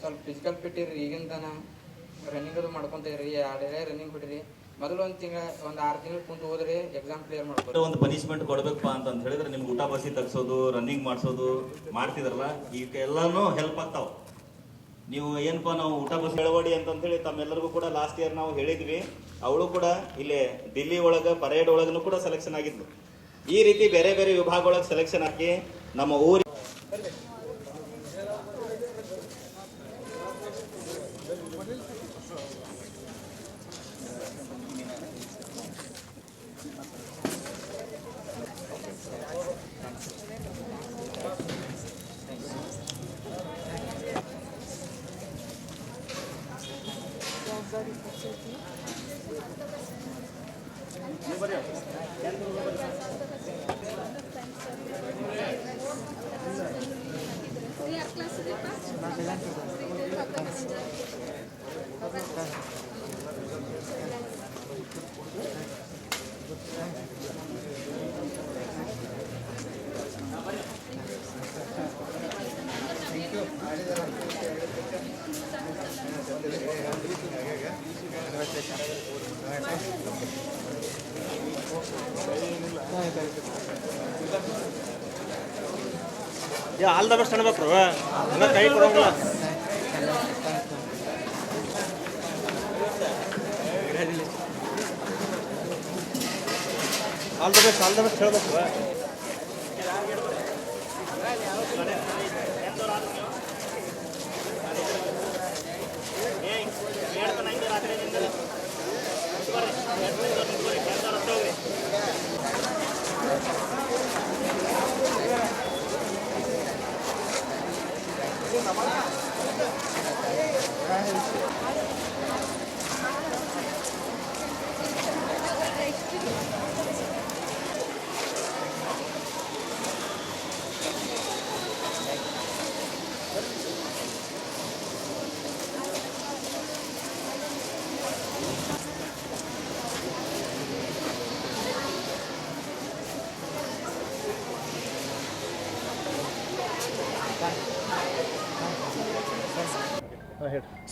ಸ್ವಲ್ಪ physical fit ಇರ್ರಿ. ಈಗಿಂದನ running ಅದು ಮಾಡ್ಕೊಂತ ಇರ್ರಿ, ಆಡೇ ರನ್ನಿಂಗ್ ಬಿಡ್ರಿ. ಮೊದಲು ಒಂದು 6 ತಿಂಗಳು ಕುಂತು ಹೋದ್ರೆ ಎಕ್ಸಾಮ್ ಕ್ಲಿಯರ್ ಮಾಡ್ಬೋದು. ಒಂದು ಪನಿಷ್ಮೆಂಟ್ ಕೊಡ್ಬೇಕಪ್ಪ ಅಂತ ಹೇಳಿದ್ರೆ ನಿಮ್ಗೆ ಊಟ ಬಸಿ ತಗ್ಸೋದು, ರನ್ನಿಂಗ್ ಮಾಡಿಸೋದು ಮಾಡ್ತಿದ್ರಲ್ಲ, ಈಗ ಎಲ್ಲಾನು ಹೆಲ್ಪ್ ಆಗ್ತಾವ. ನೀವು ಏನಪ್ಪ ನಾವು ಊಟ ಬಸ್ ಚಳವಳಿ ಅಂತಂತೇಳಿ ತಮ್ಮೆಲ್ಲರಿಗೂ ಕೂಡ ಲಾಸ್ಟ್ ಇಯರ್ ನಾವು ಹೇಳಿದ್ವಿ. ಅವಳು ಕೂಡ ಇಲ್ಲೇ ದಿಲ್ಲಿ ಒಳಗೆ ಪರೇಡ್ ಒಳಗೂ ಕೂಡ ಸೆಲೆಕ್ಷನ್ ಆಗಿದ್ಲು. ಈ ರೀತಿ ಬೇರೆ ಬೇರೆ ವಿಭಾಗ ಒಳಗೆ ಸೆಲೆಕ್ಷನ್ ಆಗಿ ನಮ್ಮ ಊರಿ ಆಲ್ ದ ಬೆಸ್ಟ್ ಅನ್ಬೇಕ್ರು, ಕೈ ಕೊಡೋಂಗಿಲ್ಲ. ಆಲ್ ದ ಬೆಸ್ಟ್ ಹೇಳ್ಬೇಕು.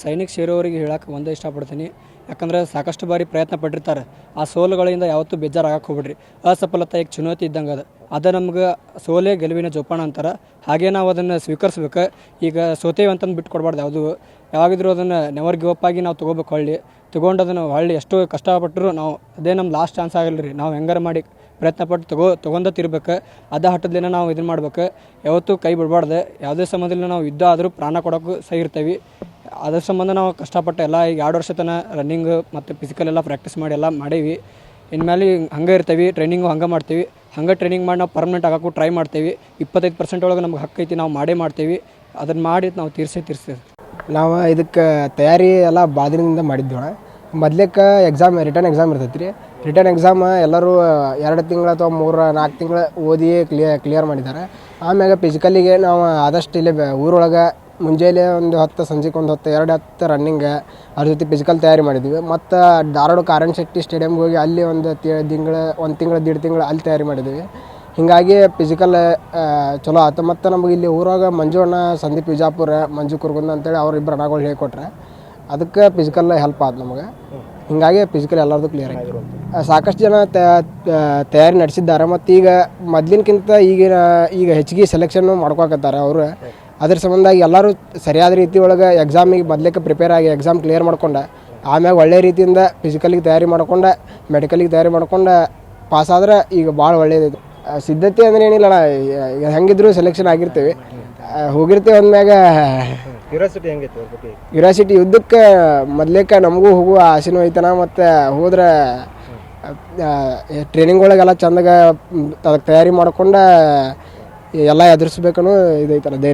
ಸೈನಿಕ್ ಸೇರೋರಿಗೆ ಹೇಳಕ್ಕೆ ಒಂದೇ ಇಷ್ಟಪಡ್ತೀನಿ. ಯಾಕಂದರೆ ಸಾಕಷ್ಟು ಬಾರಿ ಪ್ರಯತ್ನ ಪಟ್ಟಿರ್ತಾರೆ. ಆ ಸೋಲುಗಳಿಂದ ಯಾವತ್ತೂ ಬೇಜಾರಾಗಕ್ಕೆ ಹೋಗ್ಬಿಡ್ರಿ. ಅಸಫಲತೆ ಈಗ ಚುನೌತಿ ಇದ್ದಂಗೆ ಅದು ನಮ್ಗೆ ಸೋಲೇ ಗೆಲುವಿನ ಜೋಪಾನ ಅಂತಾರೆ. ಹಾಗೆ ನಾವು ಅದನ್ನು ಸ್ವೀಕರಿಸ್ಬೇಕು. ಈಗ ಸೋತೇವೆ ಅಂತಂದು ಬಿಟ್ಟು ಕೊಡಬಾರ್ದು. ಯಾವಾಗಿದ್ರೂ ಅದನ್ನು ನೆವರ್ ಗಿವ್ ಅಪ್ ಆಗಿ ನಾವು ತೊಗೋಬೇಕು. ತೊಗೊಂಡು ಅದನ್ನು ಎಷ್ಟು ಕಷ್ಟಪಟ್ಟರು ನಾವು ಅದೇ ನಮ್ಮ ಲಾಸ್ಟ್ ಚಾನ್ಸ್ ಆಗಲ್ಲ ರೀ. ನಾವು ಹೆಂಗಾರ ಮಾಡಿ ಪ್ರಯತ್ನಪಟ್ಟು ತೊಗೊಂಡ ತಿರ್ಬೇಕು. ಅದೇ ಹಠದಿಂದ ನಾವು ಇದನ್ನು ಮಾಡ್ಬೇಕು. ಯಾವತ್ತೂ ಕೈ ಬಿಡಬಾರ್ದು. ಯಾವುದೇ ಸಂಬಂಧದಲ್ಲಿ ನಾವು ಯುದ್ಧ ಆದರೂ ಪ್ರಾಣ ಕೊಡೋಕ್ಕೂ ಸಹಿ ಇರ್ತೀವಿ. ಅದ್ರ ಸಂಬಂಧ ನಾವು ಕಷ್ಟಪಟ್ಟು ಈಗ 2 ವರ್ಷ ತನಕ ರನ್ನಿಂಗ್ ಮತ್ತು ಫಿಸಿಕಲ್ ಎಲ್ಲ ಪ್ರಾಕ್ಟೀಸ್ ಮಾಡಿ ಎಲ್ಲ ಮಾಡೀವಿ. ಇನ್ಮೇಲೆ ಹಂಗೆ ಇರ್ತೀವಿ. ಟ್ರೈನಿಂಗು ಹಂಗೆ ಮಾಡ್ತೀವಿ. ಹಂಗೆ ಟ್ರೈನಿಂಗ್ ಮಾಡಿ ನಾವು ಪರ್ಮನೆಂಟ್ ಆಗೋಕ್ಕೂ ಟ್ರೈ ಮಾಡ್ತೀವಿ. 25% ಒಳಗೆ ನಮ್ಗೆ ಹಕ್ಕೈತಿ, ನಾವು ಮಾಡ್ತೀವಿ. ಅದನ್ನು ಮಾಡಿ ನಾವು ತೀರ್ಸ್ತೀವಿ. ನಾವು ಇದಕ್ಕೆ ತಯಾರಿ ಎಲ್ಲ ಭಾಳ ದಿನದಿಂದ ಮಾಡಿದ್ವಿ. ಮೊದ್ಲೇಕ್ಕೆ ರಿಟರ್ನ್ ಎಕ್ಸಾಮ್ ಇರ್ತೈತಿ ರೀ. ರಿಟರ್ನ್ ಎಕ್ಸಾಮ್ ಎಲ್ಲರೂ 2 ತಿಂಗಳು ಅಥವಾ 3-4 ತಿಂಗಳು ಓದಿ ಕ್ಲಿಯರ್ ಮಾಡಿದ್ದಾರೆ. ಆಮ್ಯಾಗ ಫಿಸಿಕಲ್ಲಿಗೆ ನಾವು ಆದಷ್ಟು ಇಲ್ಲೇ ಊರೊಳಗೆ ಮುಂಜಾನೆ ಒಂದು 10, ಸಂಜೆಗೆ ಒಂದು 10, 2-10 ರನ್ನಿಂಗ್, ಅದ್ರ ಜೊತೆ ಫಿಸಿಕಲ್ ತಯಾರಿ ಮಾಡಿದ್ವಿ. ಮತ್ತು ಧಾರವಾಡ ಕಾರಣ ಶೆಟ್ಟಿ ಸ್ಟೇಡಿಯಮ್ಗೆ ಹೋಗಿ ಅಲ್ಲಿ ಒಂದು ತಿಂಗಳು 1.5 ತಿಂಗಳು ಅಲ್ಲಿ ತಯಾರಿ ಮಾಡಿದ್ವಿ. ಹೀಗಾಗಿ ಫಿಸಿಕಲ್ ಚಲೋ ಆಯ್ತು. ಮತ್ತು ನಮಗೆ ಇಲ್ಲಿ ಊರಾಗ ಮಂಜು ಅಣ್ಣ, ಸಂದೀಪ್ ವಿಜಾಪುರ, ಮಂಜು ಕುರ್ಗುಂದ ಅಂತೇಳಿ ಅವ್ರಿಬ್ಬರು ಅಣ್ಣಗಳು ಹೇಳಿಕೊಟ್ರೆ ಅದಕ್ಕೆ ಫಿಸಿಕಲ್ ಹೆಲ್ಪ್ ಆಯ್ತು ನಮಗೆ. ಹೀಗಾಗಿ ಫಿಸಿಕಲ್ ಎಲ್ಲರದು ಕ್ಲಿಯರ್ ಆಗಿತ್ತು. ಸಾಕಷ್ಟು ಜನ ತಯಾರಿ ನಡೆಸಿದ್ದಾರೆ. ಮತ್ತು ಈಗ ಮೊದಲಿನಕ್ಕಿಂತ ಈಗ ಹೆಚ್ಚಿಗೆ ಸೆಲೆಕ್ಷನ್ ಮಾಡ್ಕೊಕತ್ತಾರೆ ಅವರು. ಅದ್ರ ಸಂಬಂಧಾಗಿ ಎಲ್ಲರೂ ಸರಿಯಾದ ರೀತಿ ಒಳಗೆ ಎಕ್ಸಾಮಿಗೆ ಮೊದಲೇಕ್ಕೆ ಪ್ರಿಪೇರ್ ಆಗಿ ಎಕ್ಸಾಮ್ ಕ್ಲಿಯರ್ ಮಾಡ್ಕೊಂಡು ಆಮ್ಯಾಗ ಒಳ್ಳೆ ರೀತಿಯಿಂದ ಫಿಸಿಕಲಿಗೆ ತಯಾರಿ ಮಾಡ್ಕೊಂಡು ಮೆಡಿಕಲಿಗೆ ತಯಾರಿ ಮಾಡ್ಕೊಂಡು ಪಾಸಾದ್ರೆ ಈಗ ಭಾಳ ಒಳ್ಳೇದಿದೆ. ಸಿದ್ಧತೆ ಅಂದರೆ ಏನಿಲ್ಲ, ಈಗ ಹೆಂಗಿದ್ರು ಸೆಲೆಕ್ಷನ್ ಆಗಿರ್ತೀವಿ, ಹೋಗಿರ್ತೀವಿ ಅಂದಮ್ಯಾಗ ಕ್ಯೂರಿಯಾಸಿಟಿ ಯುದ್ಧಕ್ಕೆ ಮೊದ್ಲೇಕ ನಮಗೂ ಹೋಗುವ ಆಸೆನೂ ಐತನ. ಮತ್ತು ಹೋದ್ರೆ ಟ್ರೈನಿಂಗ್ ಒಳಗೆಲ್ಲ ಚಂದಾಗ ಅದಕ್ಕೆ ತಯಾರಿ ಮಾಡ್ಕೊಂಡು ಎಲ್ಲ ಎದುರಿಸ್ಬೇಕನ್ನೋ ಇದೈತಲ್ಲ ಧೈರ್ಯ.